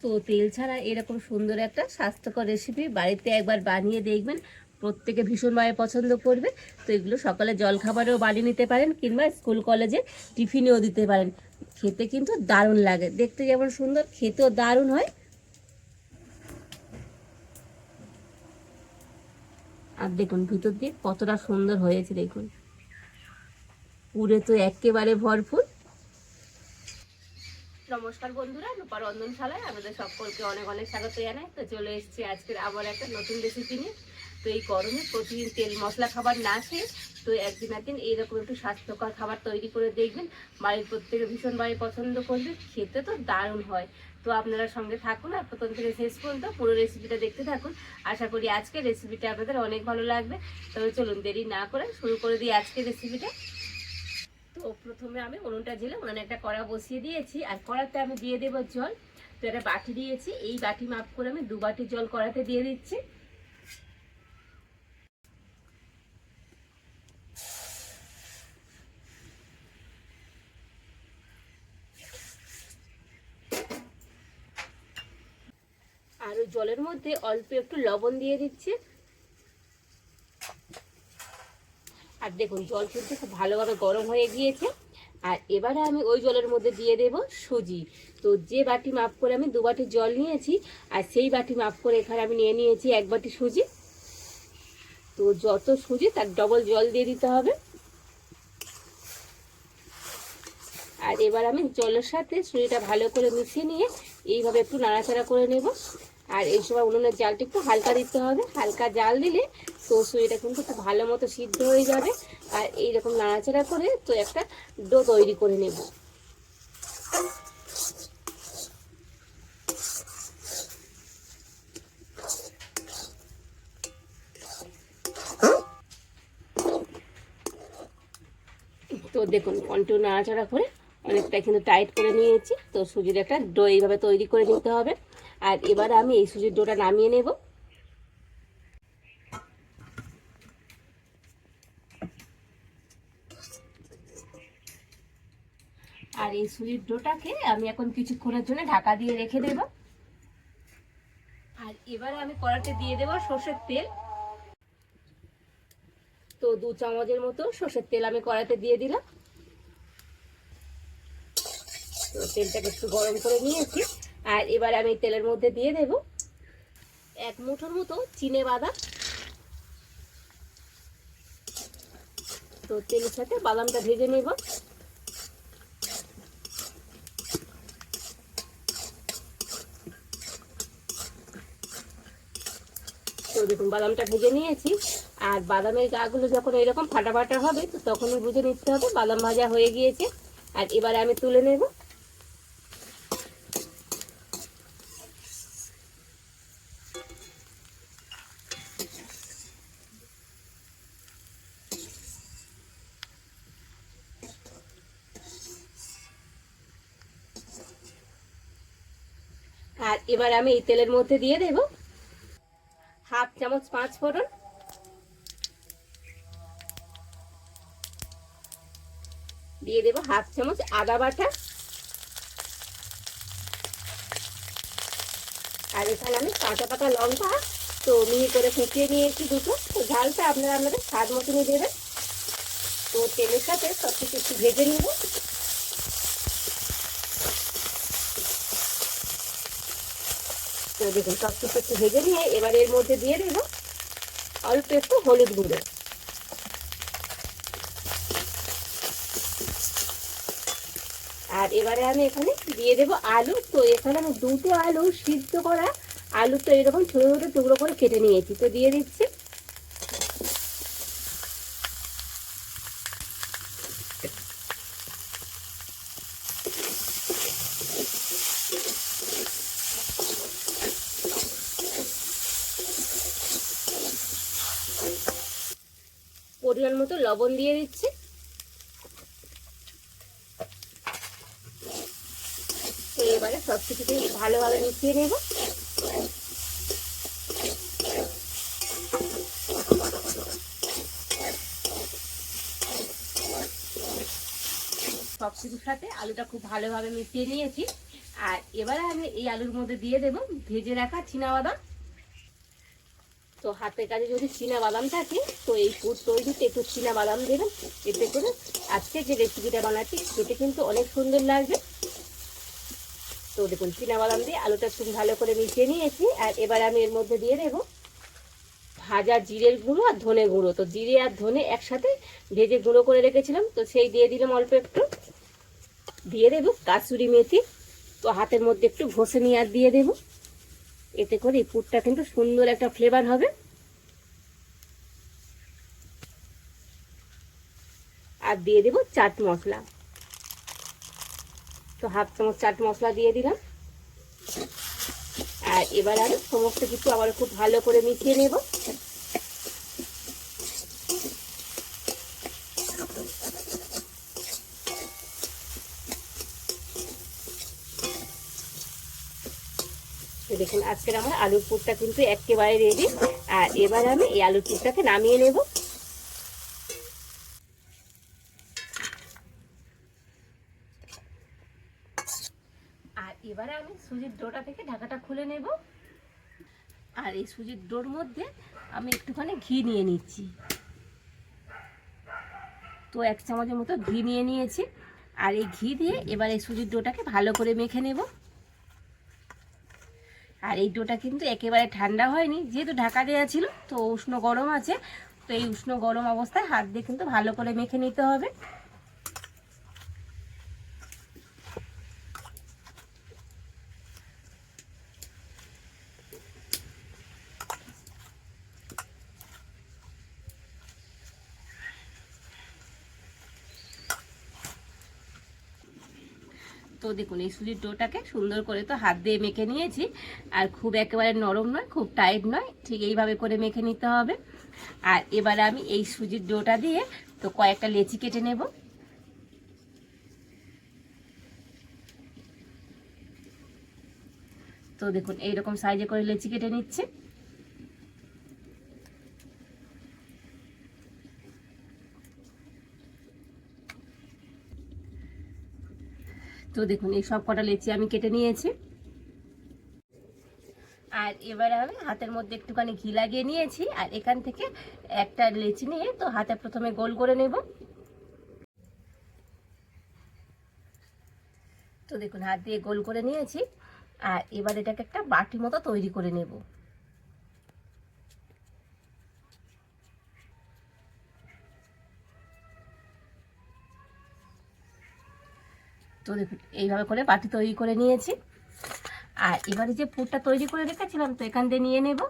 তো তেল ছাড়া এরকম সুন্দর একটা স্বাস্থ্যকর রেসিপি বাড়িতে একবার বানিয়ে দেখবেন, প্রত্যেকে ভীষণভাবে পছন্দ করবে। তো এগুলো সকালে জলখাবারেও বানিয়ে নিতে পারেন কিংবা স্কুল কলেজে টিফিনেও দিতে পারেন। খেতে কিন্তু দারুণ লাগে, দেখতে যেমন সুন্দর খেতেও দারুণ হয়। আর দেখুন ভিতর দিয়ে কতটা সুন্দর হয়েছে, দেখুন পুরে তো একেবারে ভরপুর। নমস্কার বন্ধুরা, রূপা রন্ধনশালায় আমাদের সকলকে অনেক অনেক স্বাগত জানাই। তো চলে এসেছি আজকের আবার একটা নতুন রেসিপি নিয়ে। তো এই গরমে প্রতিদিন তেল মশলা খাবার না খেয়ে তো একদিন একদিন এইরকম একটু স্বাস্থ্যকর খাবার তৈরি করে দেখবেন, বাড়ির প্রত্যেকে ভীষণভাবে পছন্দ করবে, খেতে তো দারুণ হয়। তো আপনারা সঙ্গে থাকুন আর প্রথম থেকে শেষ পর্যন্ত পুরো রেসিপিটা দেখতে থাকুন। আশা করি আজকের রেসিপিটা আপনাদের অনেক ভালো লাগবে। তবে চলুন দেরি না করে শুরু করে দিই আজকের রেসিপিটা। তো প্রথমে আমি উনুনটা জেলে উনুনে একটা কড়া বসিয়ে দিয়েছি, আর কড়াতে আমি দিয়ে দেবো জল। তো একটা বাটি দিয়েছি, এই বাটি মাপ করে আমি 2 বাটি জল কড়াতে দিয়ে দিচ্ছি। আর ওই জলের মধ্যে অল্প একটু লবণ দিয়ে দিচ্ছি। আর দেখুন জল কিন্তু খুব ভালোভাবে গরম হয়ে গিয়েছে। আর এবারে আমি ওই জলের মধ্যে দিয়ে দেব সুজি। তো যে বাটি মাপ করে আমি 2 বাটি জল নিয়েছি, আর সেই বাটি মাপ করে এখানে আমি নিয়ে নিয়েছি 1 বাটি সুজি। তো যত সুজি তার ডবল জল দিয়ে দিতে হবে। আর এবার আমি জলের সাথে সুজিটা ভালো করে মিশিয়ে নিয়ে এইভাবে একটু নাড়াচাড়া করে নেব। আর এই সময় উনুনের জালটা একটু হালকা দিতে হবে, হালকা জাল দিলে তো সুজিটা কিন্তু খুব ভালো মতো সিদ্ধ হয়ে যাবে। আর এইরকম নাড়াচাড়া করে তো একটা ডো তৈরি করে নেব। তো দেখুন কন্টিনিউ নাড়াচাড়া করে অনেকটা কিন্তু টাইট করে নিয়েছি। তো সুজির একটা ডো এইভাবে তৈরি করে নিতে হবে। আর এবার আমি এই সুজির ডোটা নামিয়ে নেব। আর এই সুজির ডোটাকে আমি এখন কিছুক্ষণের জন্য ঢাকা দিয়ে রেখে দেব। আর এবারে আমি কড়াতে দিয়ে দেব সর্ষের তেল। তো 2 চামচের মতো সর্ষের তেল আমি কড়াতে দিয়ে দিলাম। তো তেলটাকে একটু গরম করে নিয়েছি। আর এবারে আমি তেলের মধ্যে দিয়ে দেব 1 মুঠোর মতো চিনে বাদাম। তো তেলের সাথে বাদামটা ভেজে নেব। তো দেখুন বাদামটা ভেজে নিয়েছি। আর বাদামের গাগুলো যখন এরকম ফাটা ফাটা হবে তো তখনই বুঝে নিতে হবে বাদাম ভাজা হয়ে গিয়েছে। আর এবারে আমি তুলে নেব। আর এবার আমি এই তেলের মধ্যে দিয়ে দেব 1/2 চামচ 5 ফোড়ন, দিয়ে দেব 1/2 চামচ আদা বাটা। আর এখানে আমি কাঁচা পাকা লঙ্কা তো মিহি করে ফুটিয়ে নিয়েছি দুটো। তো ঝালটা আপনারা আপনাদের স্বাদ মতনই দেবেন। তো তেলের সাথে সব কিছু একটু ভেজে নিব। তো দেখুন সব কিছু একটু ভেজে নিয়ে এবার এর মধ্যে দিয়ে দেব অল্প একটু হলুদ গুঁড়ো। আর এবারে আমি এখানে দিয়ে দেব আলু। তো এখানে আমি 2টো আলু সিদ্ধ করা আলু তো এরকম ছোটো ছোটো টুকরো করে কেটে নিয়েছি, তো দিয়ে দিচ্ছি। পরিমাণ মতো লবণ দিয়ে দিচ্ছি। তো এবারে সব কিছুকে ভালোভাবে মিশিয়ে নেব। সব কিছুর সাথে আলুটা খুব ভালোভাবে মিশিয়ে নিয়েছি। আর এবারে আমি এই আলুর মধ্যে দিয়ে দেব ভেজে রাখা চীনাবাদাম। তো হাতের কাছে যদি চীনাবাদাম থাকে তো এই পুর তৈরিতে একটু চীনাবাদাম দেবেন, এতে করে আজকে যে রেসিপিটা বানাচ্ছি সেটা কিন্তু অনেক সুন্দর লাগবে। তো দেখুন চীনাবাদাম দিয়ে আলুটা খুব ভালো করে মিশিয়ে নিয়েছি। আর এবার আমি এর মধ্যে দিয়ে দেবো ভাজা জিরের গুঁড়ো আর ধনে গুঁড়ো। তো জিরে আর ধনে একসাথে ভেজে গুঁড়ো করে রেখেছিলাম, তো সেই দিয়ে দিলাম অল্প একটু। দিয়ে দেবো কাসুরি মেথি, তো হাতের মধ্যে একটু ঘষে নিয়ে আর দিয়ে দেবো, এতে করে পুরটা কিন্তু সুন্দর একটা ফ্লেভার হবে। আর দিয়ে দেবো চাট মশলা, তো হাফ চামচ চাট মশলা দিয়ে দিলাম। আর এবার আমি সমস্ত কিছু আবার খুব ভালো করে মিশিয়ে নেব। দেখুন আজকের আমার আলুর পুরটা কিন্তু একেবারে রেডি। আর এবার আমি এই আলুর পুরটাকে নামিয়ে নেব। আর এবারে আমি সুজির ডোটা থেকে ঢাকাটা খুলে নেব। আর এই সুজির ডোর মধ্যে আমি একটুখানি ঘি নিয়ে নিচ্ছি, তো 1 চামচের মতো ঘি নিয়ে নিয়েছি। আর এই ঘি দিয়ে এবার এই সুজির ডোটাকে ভালো করে মেখে নেব। আর এই ডোটা কিন্তু একেবারে ঠান্ডা হয়নি, যেহেতু ঢাকা দেওয়া ছিল তো উষ্ণ গরম আছে। তো এই উষ্ণ গরম অবস্থায় হাত দিয়ে কিন্তু ভালো করে মেখে নিতে হবে। তো দেখুন এই সুজির ডোটাকে সুন্দর করে তো হাত দিয়ে মেখে নিয়েছি। আর খুব একেবারে নরম নয়, খুব টাইট নয়, ঠিক এইভাবে করে মেখে নিতে হবে। আর এবারে আমি এই সুজির ডোটা দিয়ে তো কয়েকটা লেচি কেটে নেব। তো দেখুন এইরকম সাইজে করে লেচি কেটে নিচ্ছে। তো দেখুন এই সব কটা লেচি আমি কেটে নিয়েছি। আর এবারে আমি হাতের মধ্যে একটুখানি ঘি লাগিয়ে নিয়েছি। আর এখান থেকে একটা লেচি নিয়ে তো হাতে প্রথমে গোল করে নেব। তো দেখুন হাত দিয়ে গোল করে নিয়েছি। আর এবার এটাকে একটা বাটি মতো তৈরি করে নেব। তো দেখুন এইভাবে করে বাটি তৈরি করে নিয়েছি। আর এবারে যে পুরটা তৈরি করে রেখেছিলাম তো এখান দিয়ে নিয়ে নেব।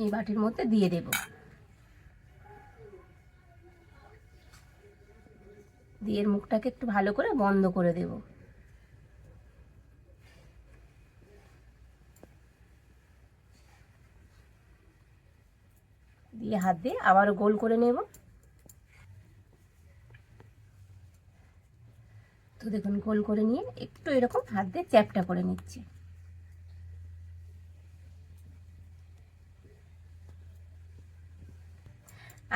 এই বাটির মধ্যে দিয়ে দেব, দিয়ে মুখটাকে একটু ভালো করে বন্ধ করে দেব। দিয়ে হাত দিয়ে আবারও গোল করে নেব। তো দেখুন গোল করে নিয়ে একটু এরকম হাত দিয়ে চ্যাপটা করে নিচ্ছি।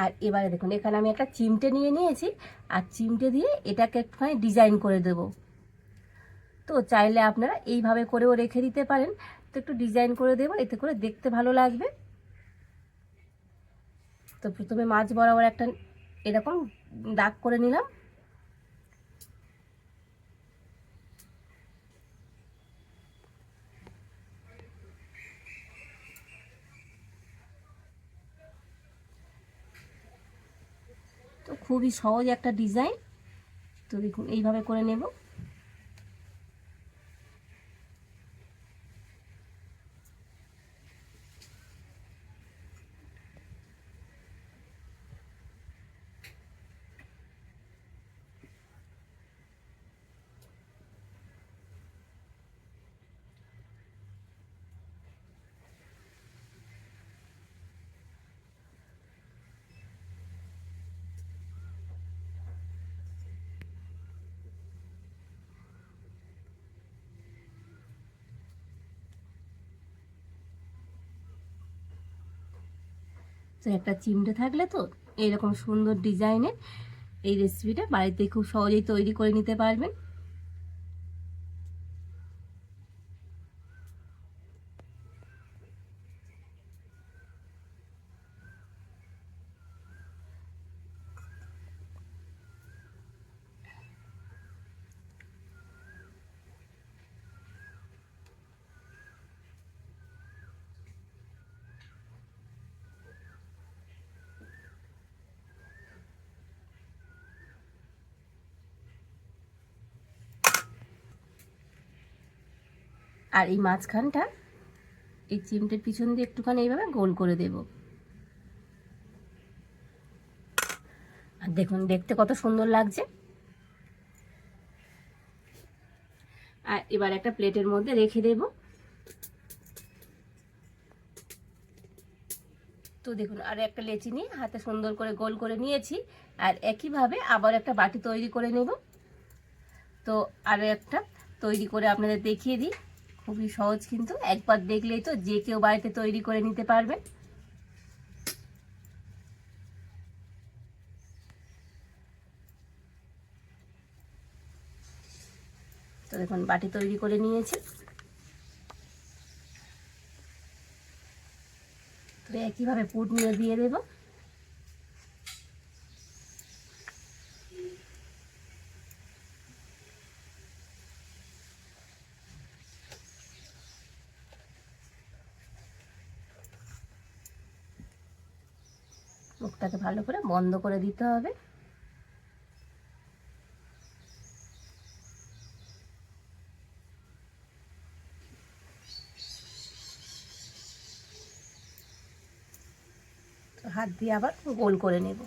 আর এবারে দেখুন এখানে আমি একটা চিমটে নিয়ে নিয়েছি। আর চিমটে দিয়ে এটাকে একটুখানি ডিজাইন করে দেব। তো চাইলে আপনারা এইভাবে করেও রেখে দিতে পারেন। তো একটু ডিজাইন করে দেবো, এতে করে দেখতে ভালো লাগবে। তো প্রথমে মাছ বরাবর একটা এরকম দাগ করে নিলাম। তো খুবই সহজ একটা ডিজাইন। তো দেখুন এইভাবে করে নেব। তো একটা চিমটে থাকলে তো এইরকম সুন্দর ডিজাইনের এই রেসিপিটা বাড়িতে খুব সহজেই তৈরি করে নিতে পারবেন। আর এই মাঝখানটা এই চিমটের পিছন দিয়ে একটুখানি এইভাবে গোল করে দেব। আর দেখুন দেখতে কত সুন্দর লাগছে। আর এবার একটা প্লেটের মধ্যে রেখে দেব। তো দেখুন আর একটা লেচি নিয়ে হাতে সুন্দর করে গোল করে নিয়েছি। আর একইভাবে আবার একটা বাটি তৈরি করে নেব। তো আরও একটা তৈরি করে আপনাদের দেখিয়ে দিই। খুবই সহজ, কিন্তু একবার দেখলেই তো যে কেউ বাড়িতে তৈরি করে নিতে পারবেন। তো দেখুন বাটি তৈরি করে নিয়েছি। তো একইভাবে পুর নিয়ে দিয়ে দেব। মুখটাকে ভালো করে বন্ধ করে দিতে হবে। তো হাত দিয়ে আবার গোল করে নেব।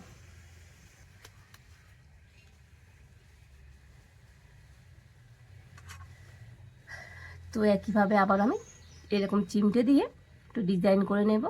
তো একইভাবে আবার আমি এরকম চিমটে দিয়ে একটু ডিজাইন করে নেব।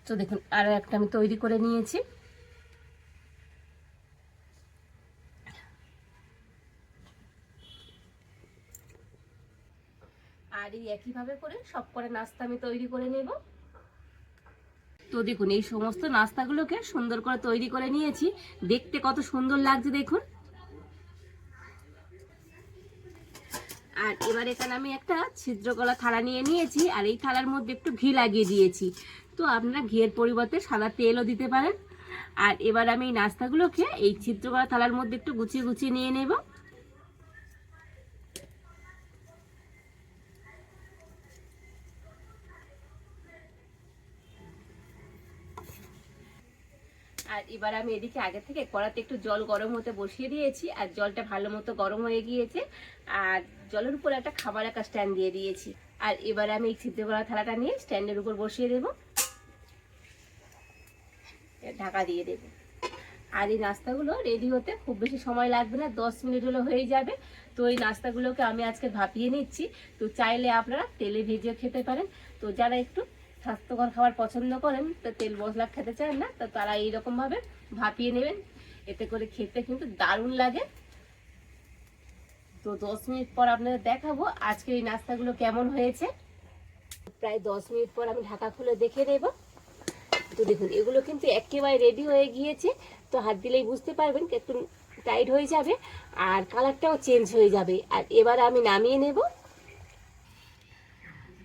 তো দেখুন আরও একটা আমি তৈরি করে নিয়েছি। আর এই একইভাবে করে সব করে নাস্তা আমি তৈরি করে নেব। তো দেখুন এই সমস্ত নাস্তাগুলোকে সুন্দর করে তৈরি করে নিয়েছি। দেখতে কত সুন্দর লাগছে দেখুন। আর এবার এখানে আমি একটা ছিদ্রকলা থালা নিয়ে নিয়েছি। আর এই থালার মধ্যে একটু ঘি লাগিয়ে দিয়েছি। তো আপনারা ঘিয়ের পরিবর্তে সাদা তেলও দিতে পারেন। আর এবার আমি এই নাস্তাগুলোকে এই ছিদ্রকলা থালার মধ্যে একটু গুছিয়ে গুছিয়ে নিয়ে নেব। আর এবার আমি এদিকে আগে থেকে কড়াতে একটু জল গরম হতে বসিয়ে দিয়েছি। আর জলটা ভালো মতো গরম হয়ে গিয়েছে। আর জলের উপর একটা খাবার রাখা স্ট্যান্ড দিয়ে দিয়েছি। আর এবার আমি এই ছিদ্র করা থালাটা নিয়ে স্ট্যান্ডের উপর বসিয়ে দেব, ঢাকা দিয়ে দেব। আর এই নাস্তাগুলো রেডি হতে খুব বেশি সময় লাগবে না, 10 মিনিট হলে হয়ে যাবে। তো এই নাস্তাগুলোকে আমি আজকে ভাপিয়ে নিচ্ছি। তো চাইলে আপনারা তেলে ভেজেও খেতে পারেন। তো যারা একটু স্বাস্থ্যকর খাবার পছন্দ করেন, তো তেল মশলা খেতে চান না, তো তারা এইরকমভাবে ভাপিয়ে নেবেন। এতে করে খেতে কিন্তু দারুণ লাগে। তো 10 মিনিট পর আপনাদের দেখাবো আজকে এই নাস্তাগুলো কেমন হয়েছে। প্রায় 10 মিনিট পর আমি ঢাকা খুলে দেখে নেব। তো দেখুন এগুলো কিন্তু একেবারে রেডি হয়ে গিয়েছে। তো হাত দিলেই বুঝতে পারবেন একটু টাইট হয়ে যাবে আর কালারটাও চেঞ্জ হয়ে যাবে। আর এবার আমি নামিয়ে নেব।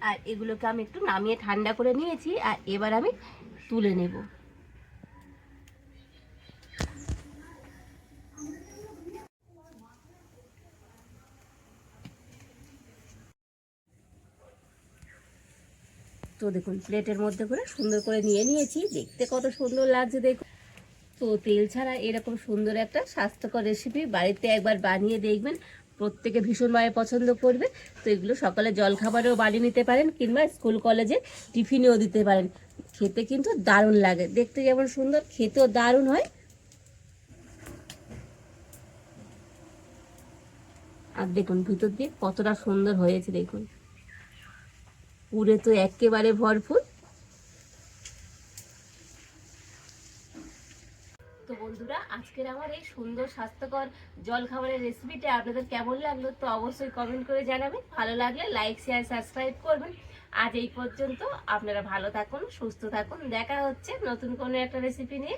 আর এগুলোকে আমি একটু নামিয়ে ঠান্ডা করে নিয়েছি। আর এবার আমি তুলে নেব। তো দেখুন প্লেটের মধ্যে করে সুন্দর করে নিয়ে নিয়েছি। দেখতে কত সুন্দর লাগছে দেখুন। তো তো তেল ছাড়া এরকম সুন্দর একটা স্বাস্থ্যকর রেসিপি বাড়িতে একবার বানিয়ে দেখবেন, প্রত্যেকে ভীষণভাবে পছন্দ করবে। তো এগুলো সকালে জলখাবারেও বানিয়ে নিতে পারেন কিংবা স্কুল কলেজে টিফিনেও দিতে পারেন। খেতে কিন্তু দারুণ লাগে, দেখতে যেমন সুন্দর খেতেও দারুণ হয়। আর দেখুন ভিতর দিয়ে কতটা সুন্দর হয়েছে, দেখুন পুরে তো একেবারে ভরপুর। তো বন্ধুরা, আজকের আমার এই সুন্দর স্বাস্থ্যকর জলখাবারের রেসিপিটা আপনাদের কেমন লাগলো তো অবশ্যই কমেন্ট করে জানাবেন। ভালো লাগলে লাইক শেয়ার সাবস্ক্রাইব করবেন। আজ এই পর্যন্ত, আপনারা ভালো থাকুন, সুস্থ থাকুন, দেখা হচ্ছে নতুন কোনো একটা রেসিপি নিয়ে।